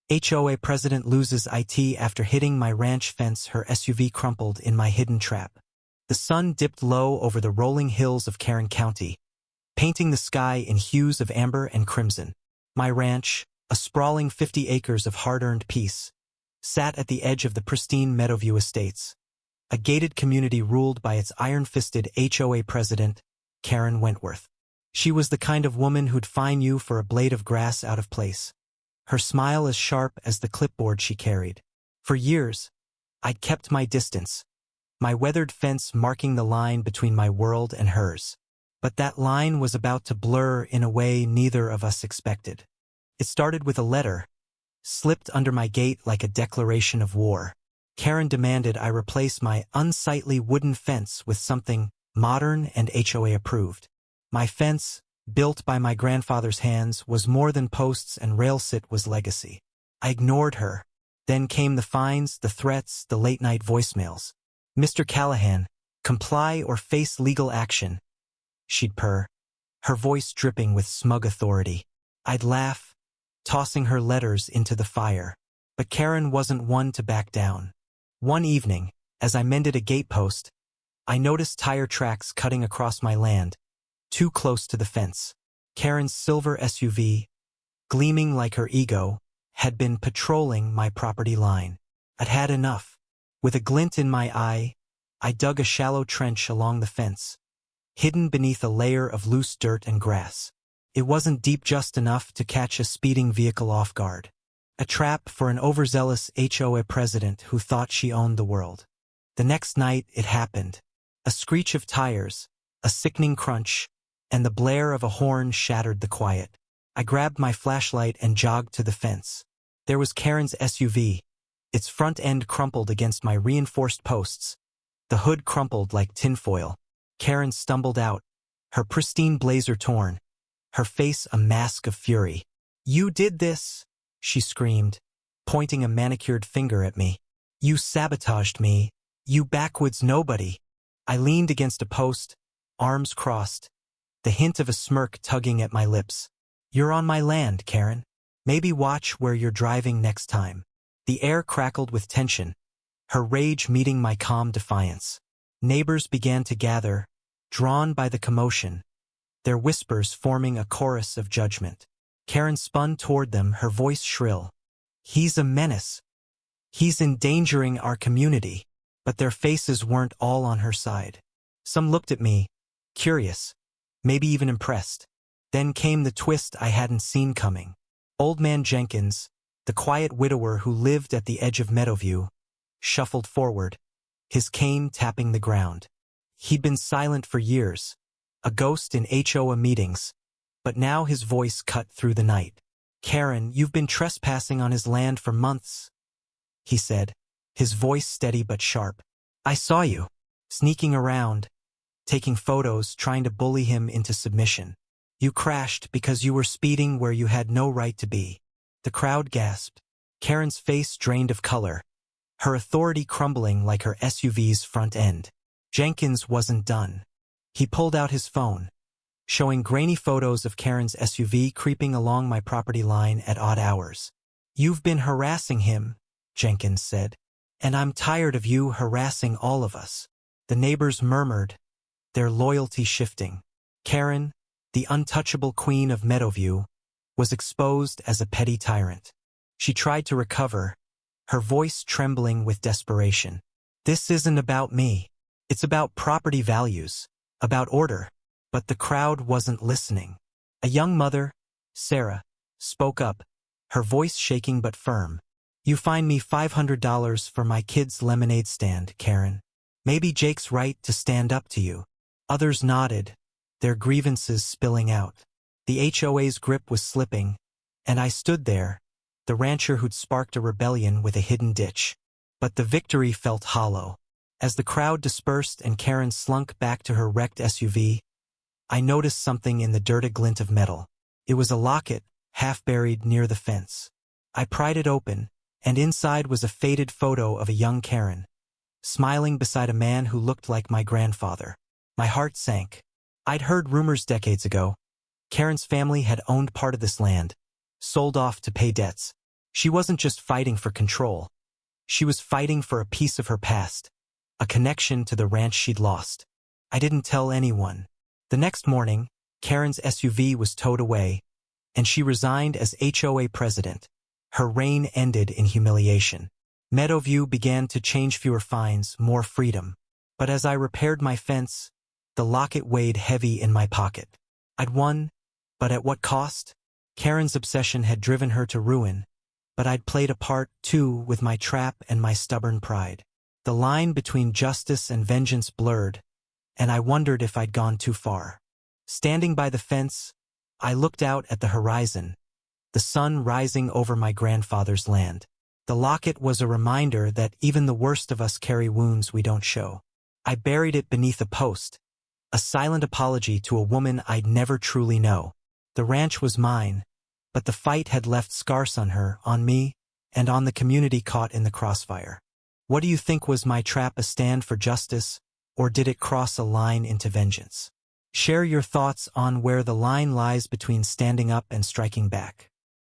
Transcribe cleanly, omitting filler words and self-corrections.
HOA president loses IT after hitting my ranch fence. Her SUV crumpled in my hidden trap. The sun dipped low over the rolling hills of Karen County, painting the sky in hues of amber and crimson. My ranch, a sprawling 50 acres of hard-earned peace, sat at the edge of the pristine Meadowview Estates, a gated community ruled by its iron-fisted HOA president, Karen Wentworth. She was the kind of woman who'd fine you for a blade of grass out of place, her smile as sharp as the clipboard she carried. For years, I'd kept my distance, my weathered fence marking the line between my world and hers. But that line was about to blur in a way neither of us expected. It started with a letter, slipped under my gate like a declaration of war. Karen demanded I replace my unsightly wooden fence with something modern and HOA approved. My fence, built by my grandfather's hands, was more than posts, and railsit was legacy. I ignored her. Then came the fines, the threats, the late-night voicemails. "Mr. Callahan, comply or face legal action," she'd purr, her voice dripping with smug authority. I'd laugh, tossing her letters into the fire. But Karen wasn't one to back down. One evening, as I mended a gatepost, I noticed tire tracks cutting across my land, too close to the fence. Karen's silver SUV, gleaming like her ego, had been patrolling my property line. I'd had enough. With a glint in my eye, I dug a shallow trench along the fence, hidden beneath a layer of loose dirt and grass. It wasn't deep just enough to catch a speeding vehicle off guard. A trap for an overzealous HOA president who thought she owned the world. The next night it happened. A screech of tires, a sickening crunch, and the blare of a horn shattered the quiet. I grabbed my flashlight and jogged to the fence. There was Karen's SUV, its front end crumpled against my reinforced posts, the hood crumpled like tinfoil. Karen stumbled out, her pristine blazer torn, her face a mask of fury. "You did this," she screamed, pointing a manicured finger at me. "You sabotaged me, you backwoods nobody." I leaned against a post, arms crossed, the hint of a smirk tugging at my lips. "You're on my land, Karen. Maybe watch where you're driving next time." The air crackled with tension, her rage meeting my calm defiance. Neighbors began to gather, drawn by the commotion, their whispers forming a chorus of judgment. Karen spun toward them, her voice shrill. "He's a menace. He's endangering our community." But their faces weren't all on her side. Some looked at me, curious, maybe even impressed. Then came the twist I hadn't seen coming. Old Man Jenkins, the quiet widower who lived at the edge of Meadowview, shuffled forward, his cane tapping the ground. He'd been silent for years, a ghost in HOA meetings, but now his voice cut through the night. "Karen, you've been trespassing on his land for months," he said, his voice steady but sharp. "I saw you, sneaking around, taking photos, trying to bully him into submission. You crashed because you were speeding where you had no right to be." The crowd gasped. Karen's face drained of color, her authority crumbling like her SUV's front end. Jenkins wasn't done. He pulled out his phone, showing grainy photos of Karen's SUV creeping along my property line at odd hours. "You've been harassing him," Jenkins said, "and I'm tired of you harassing all of us." The neighbors murmured, their loyalty shifting. Karen, the untouchable queen of Meadowview, was exposed as a petty tyrant. She tried to recover, her voice trembling with desperation. "This isn't about me. It's about property values, about order." But the crowd wasn't listening. A young mother, Sarah, spoke up, her voice shaking but firm. "You fine me $500 for my kid's lemonade stand, Karen. Maybe Jake's right to stand up to you." Others nodded, their grievances spilling out. The HOA's grip was slipping, and I stood there, the rancher who'd sparked a rebellion with a hidden ditch. But the victory felt hollow. As the crowd dispersed and Karen slunk back to her wrecked SUV, I noticed something in the dirt, a glint of metal. It was a locket, half buried near the fence. I pried it open, and inside was a faded photo of a young Karen, smiling beside a man who looked like my grandfather. My heart sank. I'd heard rumors decades ago. Karen's family had owned part of this land, sold off to pay debts. She wasn't just fighting for control. She was fighting for a piece of her past, a connection to the ranch she'd lost. I didn't tell anyone. The next morning, Karen's SUV was towed away, and she resigned as HOA president. Her reign ended in humiliation. Meadowview began to change, fewer fines, more freedom. But as I repaired my fence, the locket weighed heavy in my pocket. I'd won, but at what cost? Karen's obsession had driven her to ruin, but I'd played a part, too, with my trap and my stubborn pride. The line between justice and vengeance blurred, and I wondered if I'd gone too far. Standing by the fence, I looked out at the horizon, the sun rising over my grandfather's land. The locket was a reminder that even the worst of us carry wounds we don't show. I buried it beneath a post, a silent apology to a woman I'd never truly know. The ranch was mine, but the fight had left scars on her, on me, and on the community caught in the crossfire. What do you think? Was my trap a stand for justice, or did it cross a line into vengeance? Share your thoughts on where the line lies between standing up and striking back.